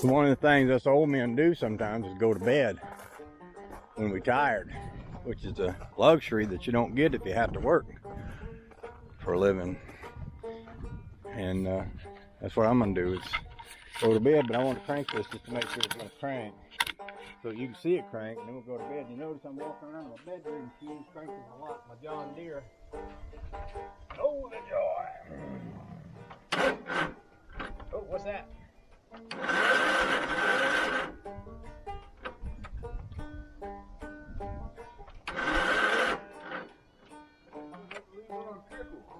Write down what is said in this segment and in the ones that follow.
One of the things us old men do sometimes is go to bed when we're tired, which is a luxury that you don't get if you have to work for a living. And that's what I'm gonna do is go to bed, but I want to crank this just to make sure it's gonna crank. So you can see it crank, and then we'll go to bed. You notice I'm walking around my bedroom, she's cranking a lot. My John Deere. Oh, the joy! Oh, what's that?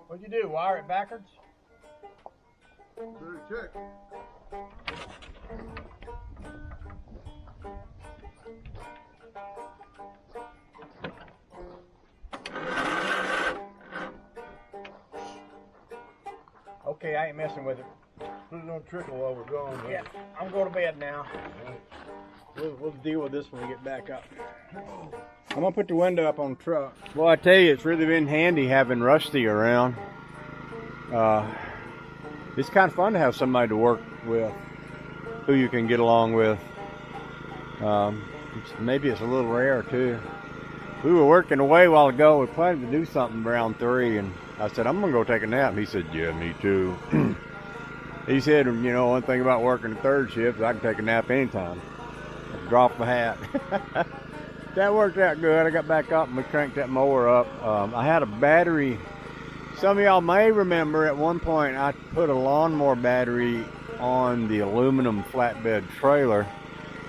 What'd you do? Wire it backwards? Better check. Okay, I ain't messing with it. Put it on trickle while we're gone. Yeah, I'm going to bed now. We'll deal with this when we get back up. I'm gonna put the window up on the truck. Well, I tell you, it's really been handy having Rusty around. It's kind of fun to have somebody to work with, who you can get along with. Maybe it's a little rare too. We were working away a while ago. We planned to do something around 3, and I said, I'm gonna go take a nap. And he said, yeah, me too. He said, you know, one thing about working the third shift is I can take a nap anytime. Drop my hat. That worked out good. I got back up and we cranked that mower up. I had a battery. Some of y'all may remember at one point I put a lawnmower battery on the aluminum flatbed trailer,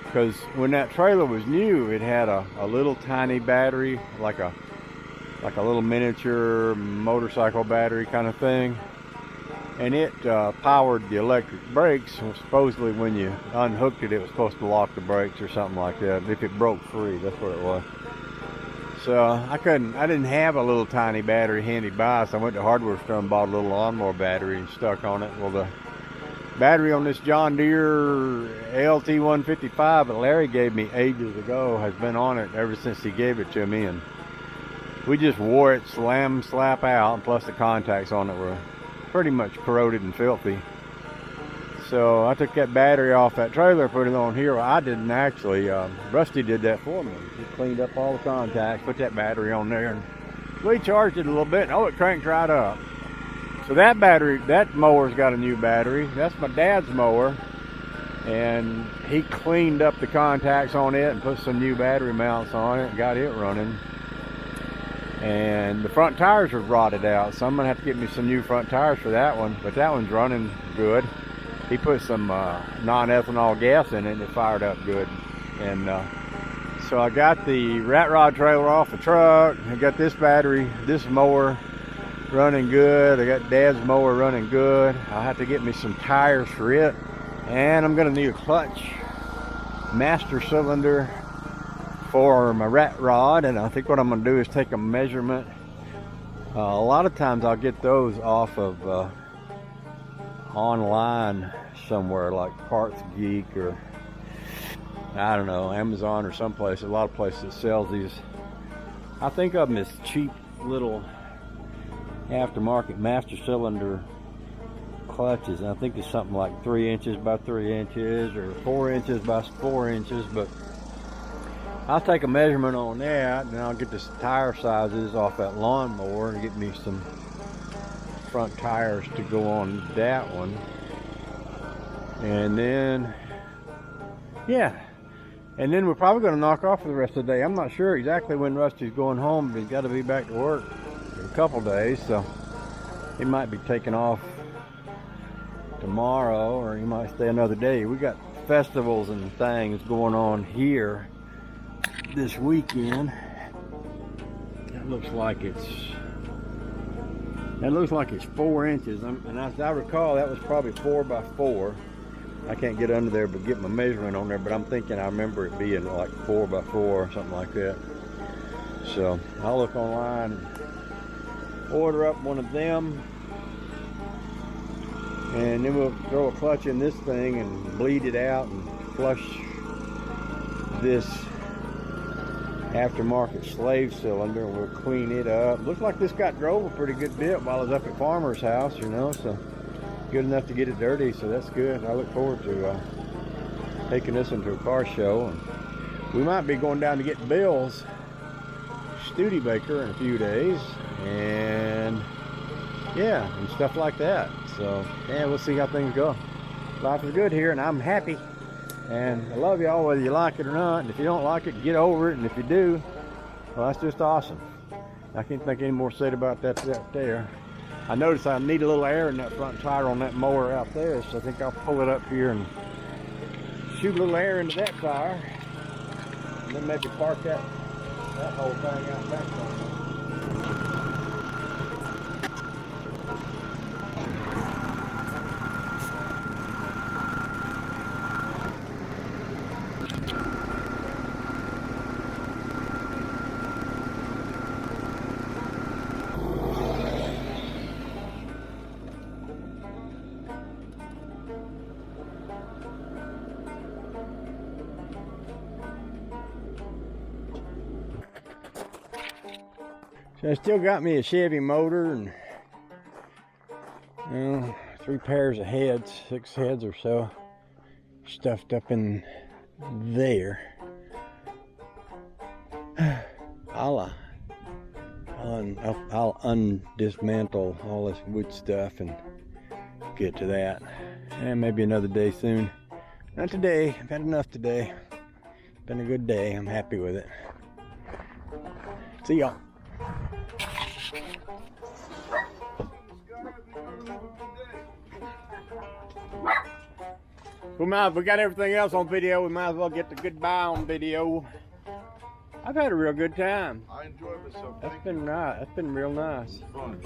because when that trailer was new, it had a little tiny battery, like a little miniature motorcycle battery kind of thing. And it powered the electric brakes. And supposedly when you unhooked it, it was supposed to lock the brakes or something like that. If it broke free, that's what it was. So I didn't have a little tiny battery handy by, so I went to the hardware store and bought a little lawnmower battery and stuck on it. Well, the battery on this John Deere LT155 that Larry gave me ages ago has been on it ever since he gave it to me, and we just wore it slam slap out, and plus the contacts on it were pretty much corroded and filthy. So I took that battery off that trailer, put it on here. Well, I didn't actually. Rusty did that for me. He cleaned up all the contacts, put that battery on there, and recharged it a little bit. And oh, it cranked right up. So that battery, that mower's got a new battery. That's my dad's mower, and he cleaned up the contacts on it and put some new battery mounts on it and got it running. And the front tires are rotted out, so I'm gonna have to get me some new front tires for that one, but that one's running good. He put some non-ethanol gas in it and it fired up good. And so I got the rat rod trailer off the truck. I got this battery, this mower running good. I got Dad's mower running good. I'll have to get me some tires for it, and I'm gonna need a clutch master cylinder for my rat rod. And I think what I'm going to do is take a measurement. A lot of times I'll get those off of online somewhere like Parts Geek or I don't know, Amazon or someplace. A lot of places that sells these. I think of them as cheap little aftermarket master cylinder clutches. And I think it's something like 3 inches by 3 inches or 4 inches by 4 inches, but I'll take a measurement on that, and then I'll get the tire sizes off that lawnmower and get me some front tires to go on that one. And then, yeah. And then we're probably going to knock off for the rest of the day. I'm not sure exactly when Rusty's going home, but he's got to be back to work in a couple days, so he might be taking off tomorrow, or he might stay another day. We got festivals and things going on here this weekend. That looks like it's 4 inches, and as I recall, that was probably 4 by 4. I can't get under there but get my measurement on there, but I'm thinking I remember it being like 4 by 4 or something like that. So I'll look online and order up one of them, and then we'll throw a clutch in this thing and bleed it out and flush this aftermarket slave cylinder, and we'll clean it up. Looks like this got drove a pretty good bit while I was up at Farmer's house, you know, so good enough to get it dirty, so that's good. I look forward to taking us into a car show, and we might be going down to get Bill's Studebaker in a few days, and yeah, and stuff like that. So yeah, we'll see how things go. Life is good here, and I'm happy, and I love y'all whether you like it or not. And if you don't like it, get over it. And if you do, well, that's just awesome. I can't think any more said about that out there. I noticed I need a little air in that front tire on that mower out there, so I think I'll pull it up here and shoot a little air into that tire, and then maybe park that whole thing out back somewhere. So I still got me a Chevy motor and, you know, 3 pairs of heads, 6 heads or so, stuffed up in there. I'll undismantle all this wood stuff and get to that. And maybe another day soon. Not today. I've had enough today. It's been a good day. I'm happy with it. See y'all. We got everything else on video. We might as well get the goodbye on video. I've had a real good time. I enjoyed myself. That's been nice. That's been real nice. Fun.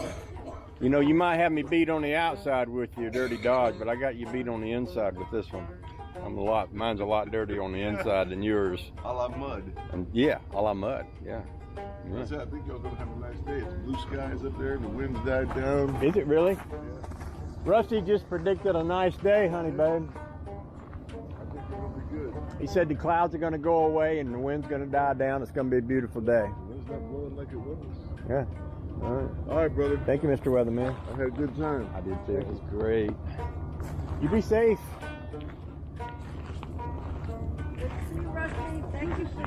You know, you might have me beat on the outside with your dirty Dodge, but I got you beat on the inside with this one. Mine's a lot dirty on the inside than yours. I love mud. And yeah, a la mud. Yeah. I think y'all gonna have a nice day. It's blue skies up there, and the wind's died down. Is it really? Yeah. Rusty just predicted a nice day, honey babe. I think it'll be good. He said the clouds are going to go away and the wind's going to die down. It's going to be a beautiful day. The wind's not blowing like it was. Yeah. All right. All right, brother. Thank you, Mr. Weatherman. I had a good time. I did too. It was great. You be safe. Good to see you, Rusty. Thank you for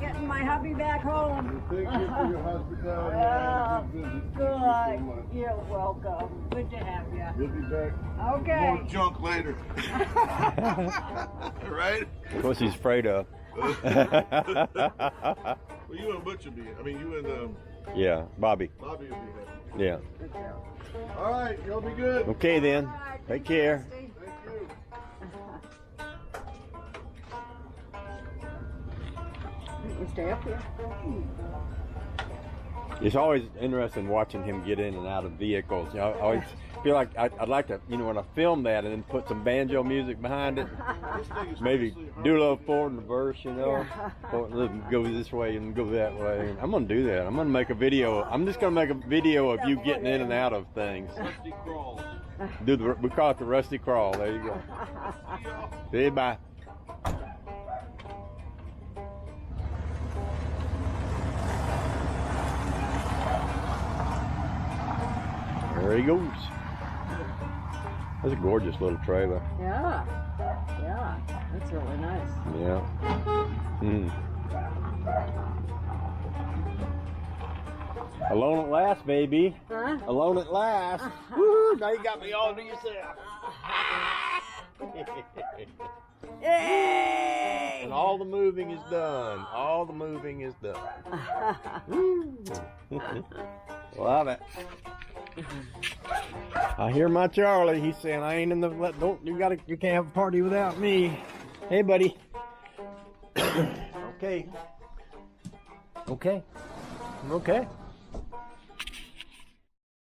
getting my hubby back home. Thank you for your hospitality. Oh, Good visit. good. Thank you so much. You're welcome. Good to have you. We'll be back. Okay. More junk later. Right? Of course, he's afraid of. Well, you and Butch will be. I mean, you and Yeah, Bobby. Bobby will be happy. Yeah. Good girl. All right, y'all be good. Okay then. All right, Take thank you, care. Rusty. Thank you. You stay up here. It's always interesting watching him get in and out of vehicles. You know, I always feel like I'd like to, you know, when I film that and then put some banjo music behind it. This thing is Maybe seriously hard. do a little forward and reverse, you know. Yeah. Go this way and go that way. I'm gonna do that. I'm gonna make a video. I'm just gonna make a video of you getting in and out of things. Rusty crawls. We call it the Rusty Crawl. There you go. See you, bye. There he goes. That's a gorgeous little trailer. Yeah. Yeah. That's really nice. Yeah. Alone at last, baby. Huh? Alone at last. Woo, now you got me all to yourself. Yay! And all the moving is done. All the moving is done. Woo. Love it. I hear my Charlie. He's saying I ain't in the. You can't have a party without me. Hey, buddy. Okay. Okay. Okay.